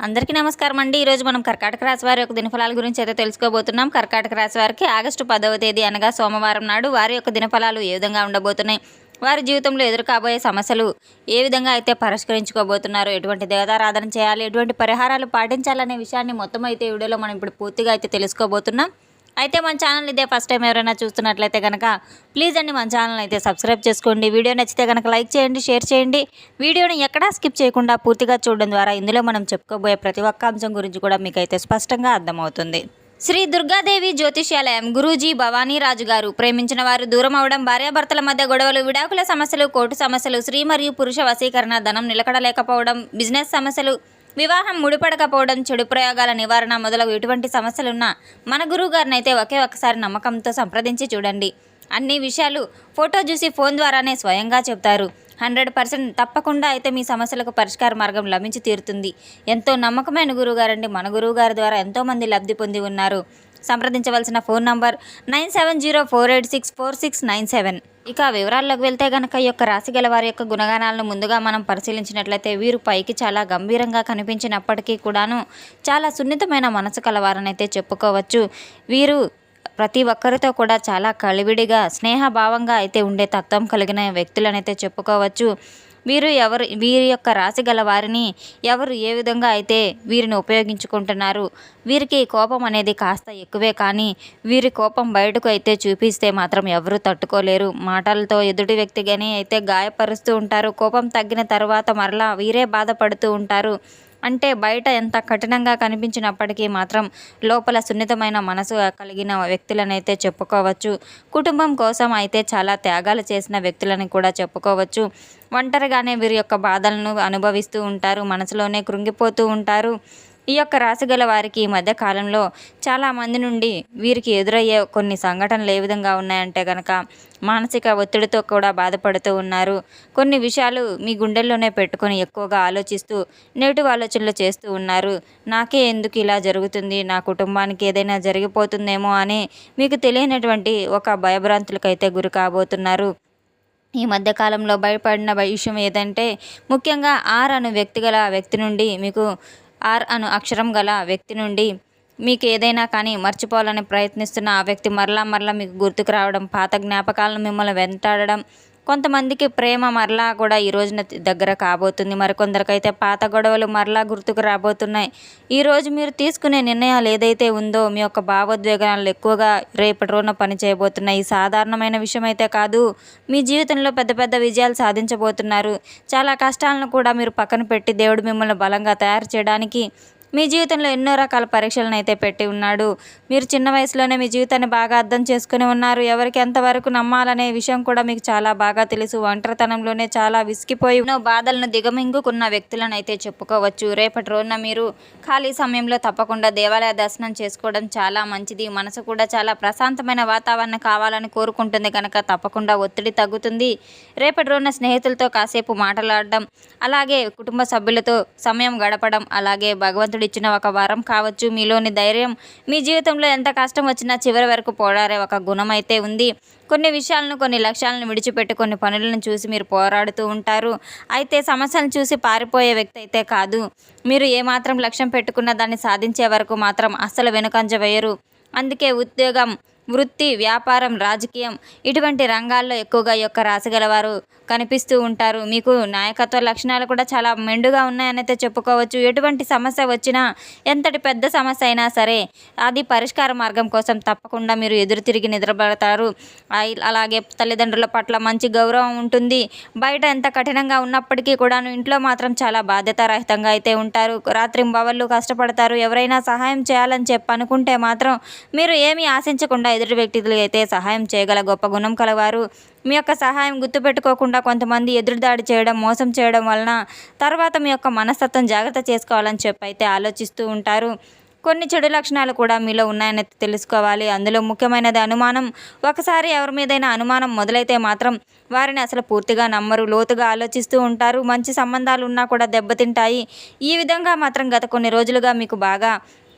అందరికీ నమస్కారం అండి. ఈరోజు మనం కర్కాటక రాశి వారి యొక్క దినఫలాల గురించి అయితే తెలుసుకోబోతున్నాం. కర్కాటక రాశి వారికి ఆగస్టు 10వ తేదీ అనగా సోమవారం నాడు వారి యొక్క దినఫలాలు ఏ విధంగా ఉండబోతున్నాయి, వారి జీవితంలో ఎదురు కాబోయే సమస్యలు ఏ విధంగా అయితే పరిష్కరించుకోబోతున్నారు, ఎటువంటి దేవతారాధన చేయాలి, ఎటువంటి పరిహారాలు పాటించాలనే విషయాన్ని మొత్తం అయితే ఈ వీడియోలో మనం ఇప్పుడు పూర్తిగా అయితే తెలుసుకోబోతున్నాం. అయితే మన ఛానల్ ఇదే ఫస్ట్ టైం ఎవరైనా చూస్తున్నట్లయితే కనుక ప్లీజ్ అండి మన ఛానల్ అయితే సబ్స్క్రైబ్ చేసుకోండి. వీడియో నచ్చితే కనుక లైక్ చేయండి, షేర్ చేయండి. వీడియోని ఎక్కడా స్కిప్ చేయకుండా పూర్తిగా చూడడం ద్వారా ఇందులో మనం చెప్పుకోబోయే ప్రతి ఒక్క అంశం గురించి కూడా మీకు అయితే స్పష్టంగా అర్థమవుతుంది. శ్రీ దుర్గాదేవి జ్యోతిష్యాలయం గురూజీ భవానీరాజు గారు. ప్రేమించిన వారు దూరం అవడం, భార్యాభర్తల మధ్య గొడవలు, విడాకుల సమస్యలు, కోర్టు సమస్యలు, స్త్రీ మరియు పురుష వశీకరణ, ధనం నిలకడలేకపోవడం, బిజినెస్ సమస్యలు, వివాహం ముడిపడకపోవడం, చెడు ప్రయోగాల నివారణ మొదలగు ఎటువంటి సమస్యలున్నా మన గురువు గారిని అయితే ఒకే ఒక్కసారి నమ్మకంతో సంప్రదించి చూడండి. అన్ని విషయాలు ఫోటో చూసి ఫోన్ ద్వారానే స్వయంగా చెప్తారు. 100% తప్పకుండా అయితే మీ సమస్యలకు పరిష్కార మార్గం లభించి తీరుతుంది. ఎంతో నమ్మకమైన గురువుగారండి. మన గురువుగారి ద్వారా ఎంతోమంది లబ్ధి పొంది ఉన్నారు. సంప్రదించవలసిన ఫోన్ నంబర్ 9704864697. ఇక వివరాల్లోకి వెళ్తే గనక ఈ యొక్క రాశి గల వారి యొక్క గుణగణాలను ముందుగా మనం పరిశీలించినట్లయితే వీరు పైకి చాలా గంభీరంగా కనిపించినప్పటికీ కూడాను చాలా సున్నితమైన మనసు కలవారనైతే చెప్పుకోవచ్చు. వీరు ప్రతి ఒక్కరితో కూడా చాలా కలివిడిగా స్నేహభావంగా అయితే ఉండే తత్వం కలిగిన వ్యక్తులనైతే చెప్పుకోవచ్చు. వీరి యొక్క రాశి గల వారిని ఎవరు ఏ విధంగా అయితే వీరిని ఉపయోగించుకుంటున్నారు. వీరికి కోపం అనేది కాస్త ఎక్కువే, కానీ వీరి కోపం బయటకు అయితే చూపిస్తే మాత్రం ఎవరు తట్టుకోలేరు. మాటలతో ఎదుటి వ్యక్తిగానే అయితే గాయపరుస్తూ ఉంటారు. కోపం తగ్గిన తర్వాత మరలా వీరే బాధపడుతూ ఉంటారు. అంటే బయట ఎంత కఠినంగా కనిపించినప్పటికీ మాత్రం లోపల సున్నితమైన మనసు కలిగిన వ్యక్తులనైతే చెప్పుకోవచ్చు. కుటుంబం కోసం అయితే చాలా త్యాగాలు చేసిన వ్యక్తులని కూడా చెప్పుకోవచ్చు. ఒంటరిగానే వీరి యొక్క బాధలను అనుభవిస్తూ ఉంటారు. మనసులోనే కృంగిపోతూ ఉంటారు. ఈ యొక్క రాశి గల వారికి ఈ మధ్య కాలంలో చాలామంది నుండి వీరికి ఎదురయ్యే కొన్ని సంఘటనలు ఏ విధంగా ఉన్నాయంటే కనుక మానసిక ఒత్తిడితో కూడా బాధపడుతూ ఉన్నారు. కొన్ని విషయాలు మీ గుండెల్లోనే పెట్టుకొని ఎక్కువగా ఆలోచిస్తూ నెగిటివ్ ఆలోచనలు చేస్తూ ఉన్నారు. నాకే ఎందుకు ఇలా జరుగుతుంది, నా కుటుంబానికి ఏదైనా జరిగిపోతుందేమో అని మీకు తెలియనటువంటి ఒక భయభ్రాంతులకైతే గురి కాబోతున్నారు. ఈ మధ్యకాలంలో భయపడిన విషయం ఏదంటే ముఖ్యంగా ఆర్ అను వ్యక్తి నుండి మీకు ఆర్ అను అక్షరం గల వ్యక్తి నుండి మీకు ఏదైనా కానీ మర్చిపోవాలని ప్రయత్నిస్తున్న ఆ వ్యక్తి మరలా మీకు గుర్తుకు రావడం, పాత జ్ఞాపకాలను మిమ్మల్ని వెంటాడడం. కొంతమందికి ప్రేమ మరలా కూడా ఈ రోజున దగ్గర కాబోతుంది. మరికొందరికైతే పాత గొడవలు మరలా గుర్తుకు రాబోతున్నాయి. ఈరోజు మీరు తీసుకునే నిర్ణయాలు ఏదైతే ఉందో మీ యొక్క భావోద్వేగాలు ఎక్కువగా రేపటి రోజున పనిచేయబోతున్నాయి. సాధారణమైన విషయం అయితే కాదు. మీ జీవితంలో పెద్ద పెద్ద విజయాలు సాధించబోతున్నారు. చాలా కష్టాలను కూడా మీరు పక్కన పెట్టి దేవుడు మిమ్మల్ని బలంగా తయారు చేయడానికి మీ జీవితంలో ఎన్నో రకాల పరీక్షలను అయితే పెట్టి ఉన్నాడు. మీరు చిన్న వయసులోనే మీ జీవితాన్ని బాగా అర్థం చేసుకుని ఉన్నారు. ఎవరికి ఎంతవరకు నమ్మాలనే విషయం కూడా మీకు చాలా బాగా తెలుసు. ఒంటరితనంలోనే చాలా విసిగిపోయి ఎన్నో బాధలను దిగమింగుకున్న వ్యక్తులను అయితే చెప్పుకోవచ్చు. రేపటి రోజున మీరు ఖాళీ సమయంలో తప్పకుండా దేవాలయ దర్శనం చేసుకోవడం చాలా మంచిది. మనసు కూడా చాలా ప్రశాంతమైన వాతావరణం కావాలని కోరుకుంటుంది కనుక తప్పకుండా ఒత్తిడి తగ్గుతుంది. రేపటి రోజున స్నేహితులతో కాసేపు మాట్లాడడం, అలాగే కుటుంబ సభ్యులతో సమయం గడపడం, అలాగే భగవంతుడు ఇచ్చిన ఒక వరం కావచ్చు. మీలోని ధైర్యం మీ జీవితంలో ఎంత కష్టం వచ్చినా చివరి వరకు పోరాడే ఒక గుణం అయితే ఉంది. కొన్ని విషయాలను, కొన్ని లక్ష్యాలను విడిచిపెట్టి కొన్ని పనులను చూసి మీరు పోరాడుతూ ఉంటారు. అయితే సమస్యలను చూసి పారిపోయే వ్యక్తి అయితే కాదు. మీరు ఏమాత్రం లక్ష్యం పెట్టుకున్న దాన్ని సాధించే వరకు మాత్రం అస్సలు వెనుకంజ వేయరు. అందుకే ఉద్యోగం, వృత్తి, వ్యాపారం, రాజకీయం ఇటువంటి రంగాల్లో ఎక్కువగా ఈ యొక్క రాశి గలవారు కనిపిస్తూ ఉంటారు. మీకు నాయకత్వ లక్షణాలు కూడా చాలా మెండుగా ఉన్నాయనైతే చెప్పుకోవచ్చు. ఎటువంటి సమస్య వచ్చినా, ఎంతటి పెద్ద సమస్య అయినా సరే అది పరిష్కార మార్గం కోసం తప్పకుండా మీరు ఎదురు తిరిగి నిద్రపడతారు. అలాగే తల్లిదండ్రుల పట్ల మంచి గౌరవం ఉంటుంది. బయట ఎంత కఠినంగా ఉన్నప్పటికీ కూడాను ఇంట్లో మాత్రం చాలా బాధ్యతారహితంగా అయితే ఉంటారు. రాత్రింబవళ్ళు కష్టపడతారు. ఎవరైనా సహాయం చేయాలని అనుకుంటే మాత్రం మీరు ఏమీ ఆశించకుండా ఎదుటి వ్యక్తులకు అయితే సహాయం చేయగల గొప్ప గుణం కలవారు. మీ యొక్క సహాయం గుర్తుపెట్టుకోకుండా కొంతమంది ఎదురుదాడి చేయడం, మోసం చేయడం వలన తర్వాత మీ యొక్క మనస్తత్వం జాగ్రత్త చేసుకోవాలని అయితే ఆలోచిస్తూ ఉంటారు. కొన్ని చెడు లక్షణాలు కూడా మీలో ఉన్నాయని తెలుసుకోవాలి. అందులో ముఖ్యమైనది అనుమానం. ఒకసారి ఎవరి మీదైనా అనుమానం మొదలైతే మాత్రం వారిని అసలు పూర్తిగా నమ్మరు. లోతుగా ఆలోచిస్తూ ఉంటారు. మంచి సంబంధాలు ఉన్నా కూడా దెబ్బతింటాయి. ఈ విధంగా మాత్రం గత కొన్ని రోజులుగా మీకు బాగా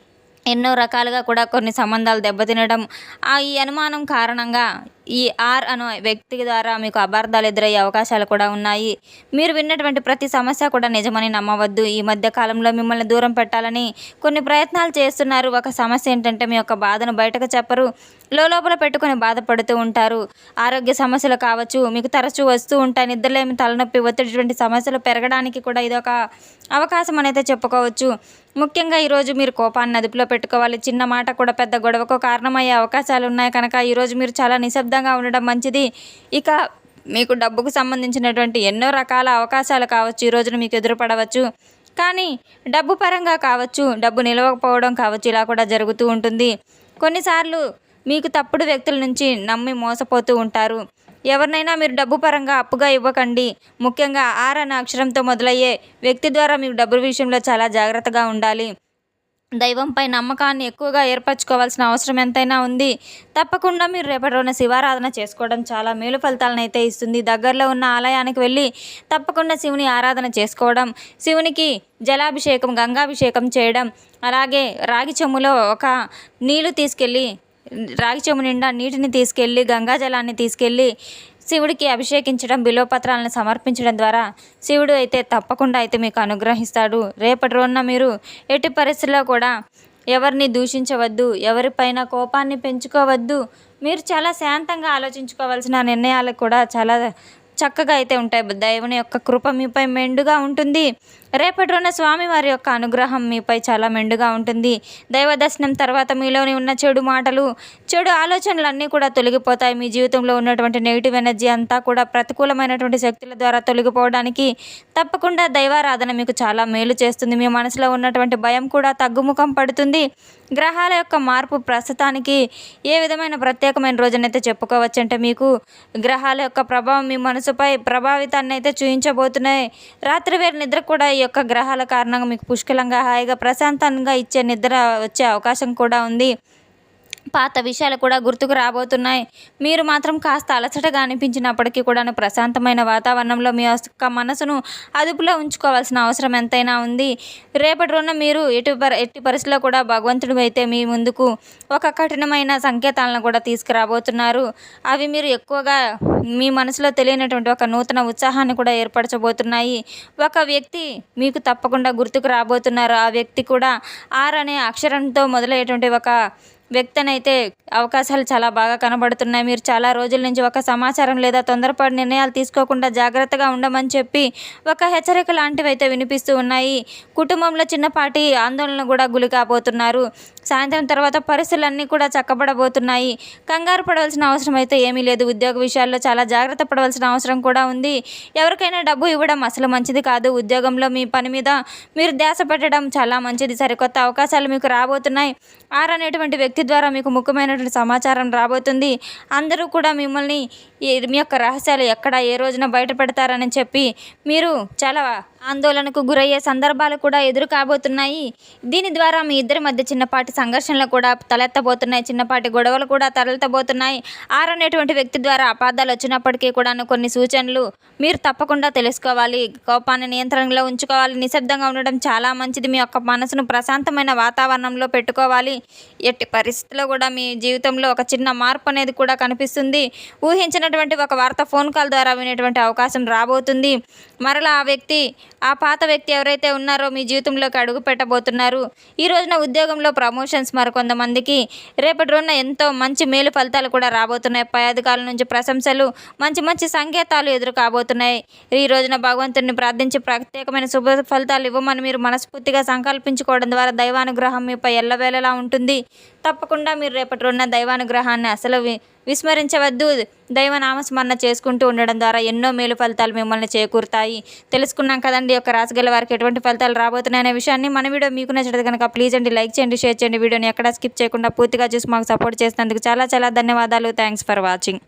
ఎన్నో రకాలుగా కూడా కొన్ని సంబంధాలు దెబ్బతినడం, ఈ అనుమానం కారణంగా ఈ ఆర్ అనే వ్యక్తి ద్వారా మీకు అపార్థాలు ఎదురయ్యే అవకాశాలు కూడా ఉన్నాయి. మీరు విన్నటువంటి ప్రతి సమస్య కూడా నిజమని నమ్మవద్దు. ఈ మధ్య కాలంలో మిమ్మల్ని దూరం పెట్టాలని కొన్ని ప్రయత్నాలు చేస్తున్నారు. ఒక సమస్య ఏంటంటే మీ యొక్క బాధను బయటకు చెప్పరు. లోపల పెట్టుకొని బాధపడుతూ ఉంటారు. ఆరోగ్య సమస్యలు కావచ్చు, మీకు తరచూ వస్తూ ఉంటాయి. నిద్రలేమి, తలనొప్పి, ఒత్తిడి ఇటువంటి సమస్యలు పెరగడానికి కూడా ఇదొక అవకాశం అనేది చెప్పుకోవచ్చు. ముఖ్యంగా ఈరోజు మీరు కోపాన్ని అదుపులో పెట్టుకోవాలి. చిన్న మాట కూడా పెద్ద గొడవకు కారణమయ్యే అవకాశాలు ఉన్నాయి కనుక ఈరోజు మీరు చాలా నిశ్శబ్దంగా ఉండడం మంచిది. ఇక మీకు డబ్బుకు సంబంధించినటువంటి ఎన్నో రకాల అవకాశాలు కావచ్చు ఈ రోజున మీకు ఎదురుపడవచ్చు. కానీ డబ్బు పరంగా కావచ్చు, డబ్బు నిలవకపోవడం కావచ్చు, ఇలా కూడా జరుగుతూ ఉంటుంది. కొన్నిసార్లు మీకు తప్పుడు వ్యక్తుల నుంచి నమ్మి మోసపోతూ ఉంటారు. ఎవరినైనా మీరు డబ్బు పరంగా అప్పుగా ఇవ్వకండి. ముఖ్యంగా ఆర్ అనే అక్షరంతో మొదలయ్యే వ్యక్తి ద్వారా మీకు డబ్బు విషయంలో చాలా జాగ్రత్తగా ఉండాలి. దైవంపై నమ్మకాన్ని ఎక్కువగా ఏర్పరచుకోవాల్సిన అవసరం ఎంతైనా ఉంది. తప్పకుండా మీరు రేపటి రోజున శివారాధన చేసుకోవడం చాలా మేలు ఫలితాలను అయితే ఇస్తుంది. దగ్గరలో ఉన్న ఆలయానికి వెళ్ళి తప్పకుండా శివుని ఆరాధన చేసుకోవడం, శివునికి జలాభిషేకం, గంగాభిషేకం చేయడం, అలాగే రాగి చెంబులో ఒక నీళ్లు తీసుకెళ్ళి, రాగి చెంబు నిండా నీటిని తీసుకెళ్ళి, గంగా జలాన్ని తీసుకెళ్ళి శివుడికి అభిషేకించడం, బిల్వపత్రాలను సమర్పించడం ద్వారా శివుడు అయితే తప్పకుండా అయితే మీకు అనుగ్రహిస్తాడు. రేపటి రోజున మీరు ఎట్టి పరిస్థితుల్లో కూడా ఎవరిని దూషించవద్దు, ఎవరిపైన కోపాన్ని పెంచుకోవద్దు. మీరు చాలా శాంతంగా ఆలోచించుకోవాల్సిన నిర్ణయాలు కూడా చాలా చక్కగా అయితే ఉంటాయి. దేవుని యొక్క కృప మీపై మెండుగా ఉంటుంది. రేపటి రోజున స్వామివారి యొక్క అనుగ్రహం మీపై చాలా మెండుగా ఉంటుంది. దైవ దర్శనం తర్వాత మీలోని ఉన్న చెడు మాటలు, చెడు ఆలోచనలు అన్నీ కూడా తొలగిపోతాయి. మీ జీవితంలో ఉన్నటువంటి నెగిటివ్ ఎనర్జీ అంతా కూడా ప్రతికూలమైనటువంటి శక్తుల ద్వారా తొలగిపోవడానికి తప్పకుండా దైవారాధన మీకు చాలా మేలు చేస్తుంది. మీ మనసులో ఉన్నటువంటి భయం కూడా తగ్గుముఖం పడుతుంది. గ్రహాల యొక్క మార్పు ప్రస్తుతానికి ఏ విధమైన ప్రత్యేకమైన రోజునైతే చెప్పుకోవచ్చు అంటే మీకు గ్రహాల యొక్క ప్రభావం మీ మనసుపై ప్రభావితాన్ని అయితే చూపించబోతున్నాయి. రాత్రివేళ నిద్ర కూడా ఈ యొక్క గ్రహాల కారణంగా మీకు పుష్కలంగా, హాయిగా, ప్రశాంతంగా ఇచ్చే నిద్ర వచ్చే అవకాశం కూడా ఉంది. పాత విషయాలు కూడా గుర్తుకు రాబోతున్నాయి. మీరు మాత్రం కాస్త అలసటగా అనిపించినప్పటికీ కూడాను ప్రశాంతమైన వాతావరణంలో మీ యొక్క మనసును అదుపులో ఉంచుకోవాల్సిన అవసరం ఎంతైనా ఉంది. రేపటి రోజున మీరు ఎట్టి పరిస్థితుల్లో కూడా భగవంతుడు అయితే మీ ముందుకు ఒక కఠినమైన సంకేతాలను కూడా తీసుకురాబోతున్నారు. అవి మీరు ఎక్కువగా మీ మనసులో తెలియనటువంటి ఒక నూతన ఉత్సాహాన్ని కూడా ఏర్పరచబోతున్నాయి. ఒక వ్యక్తి మీకు తప్పకుండా గుర్తుకు రాబోతున్నారు. ఆ వ్యక్తి కూడా ఆర్ అనే అక్షరంతో మొదలయ్యేటువంటి ఒక వ్యక్తినైతే అవకాశాలు చాలా బాగా కనబడుతున్నాయి. మీరు చాలా రోజుల నుంచి ఒక సమాచారం లేదా తొందరపాటు నిర్ణయాలు తీసుకోకుండా జాగ్రత్తగా ఉండమని చెప్పి ఒక హెచ్చరిక లాంటివి అయితే వినిపిస్తూ ఉన్నాయి. కుటుంబంలో చిన్నపాటి ఆందోళన కూడా గురి కాబోతున్నారు. సాయంత్రం తర్వాత పరిస్థితులన్నీ కూడా చక్కబడబోతున్నాయి. కంగారు పడవలసిన అవసరం అయితే ఏమీ లేదు. ఉద్యోగ విషయాల్లో చాలా జాగ్రత్త పడవలసిన అవసరం కూడా ఉంది. ఎవరికైనా డబ్బు ఇవ్వడం అసలు మంచిది కాదు. ఉద్యోగంలో మీ పని మీద మీరు ధ్యాస పెట్టడం చాలా మంచిది. సరికొత్త అవకాశాలు మీకు రాబోతున్నాయి. ఆర్ అనేటువంటి వ్యక్తి ద్వారా మీకు ముఖ్యమైనటువంటి సమాచారం రాబోతుంది. అందరూ కూడా మిమ్మల్ని మీ యొక్క రహస్యాలు ఎక్కడ ఏ రోజున బయట పెడతారని చెప్పి మీరు చాలా ఆందోళనకు గురయ్యే సందర్భాలు కూడా ఎదురు కాబోతున్నాయి. దీని ద్వారా మీ ఇద్దరి మధ్య చిన్నపాటి సంఘర్షణలు కూడా తలెత్తబోతున్నాయి. చిన్నపాటి గొడవలు కూడా తలెత్తబోతున్నాయి. ఆర్ అనేటువంటి వ్యక్తి ద్వారా అపార్థాలు వచ్చినప్పటికీ కూడాను కొన్ని సూచనలు మీరు తప్పకుండా తెలుసుకోవాలి. కోపాన్ని నియంత్రణలో ఉంచుకోవాలి. నిశ్శబ్దంగా ఉండడం చాలా మంచిది. మీ యొక్క మనసును ప్రశాంతమైన వాతావరణంలో పెట్టుకోవాలి. ఎట్టి పరిస్థితుల్లో కూడా మీ జీవితంలో ఒక చిన్న మార్పు అనేది కూడా కనిపిస్తుంది. ఊహించినటువంటి ఒక వార్త ఫోన్ కాల్ ద్వారా వినేటువంటి అవకాశం రాబోతుంది. మరలా ఆ పాత వ్యక్తి ఎవరైతే ఉన్నారో మీ జీవితంలోకి అడుగు పెట్టబోతున్నారు. ఈ రోజున ఉద్యోగంలో ప్రమోషన్స్ మరికొంతమందికి రేపటి రోజున ఎంతో మంచి మేలు ఫలితాలు కూడా రాబోతున్నాయి. పై అధికారుల నుంచి ప్రశంసలు, మంచి మంచి సంకేతాలు ఎదురు కాబోతున్నాయి. ఈ రోజున భగవంతుడిని ప్రార్థించి ప్రత్యేకమైన శుభ ఫలితాలు ఇవ్వమని మీరు మనస్ఫూర్తిగా సంకల్పించుకోవడం ద్వారా దైవానుగ్రహం మీపై ఎల్లవేళలా ఉంటుంది. తప్పకుండా మీరు రేపటి రోజున దైవానుగ్రహాన్ని అసలు విస్మరించవద్దు. దైవనామస్మరణ చేసుకుంటూ ఉండడం ద్వారా ఎన్నో మేలు ఫలితాలు మిమ్మల్ని చేకూరుతాయి. తెలుసుకున్నాం కదండి యొక్క రాశిగల వారికి ఎటువంటి ఫలితాలు రాబోతున్నాయనే విషయాన్ని. మన వీడియో మీకు నచ్చితే కనుక ప్లీజ్ అండి లైక్ చేయండి, షేర్ చేయండి. వీడియోని ఎక్కడా స్కిప్ చేయకుండా పూర్తిగా చూసి మాకు సపోర్ట్ చేసినందుకు చాలా చాలా ధన్యవాదాలు. Thanks for watching.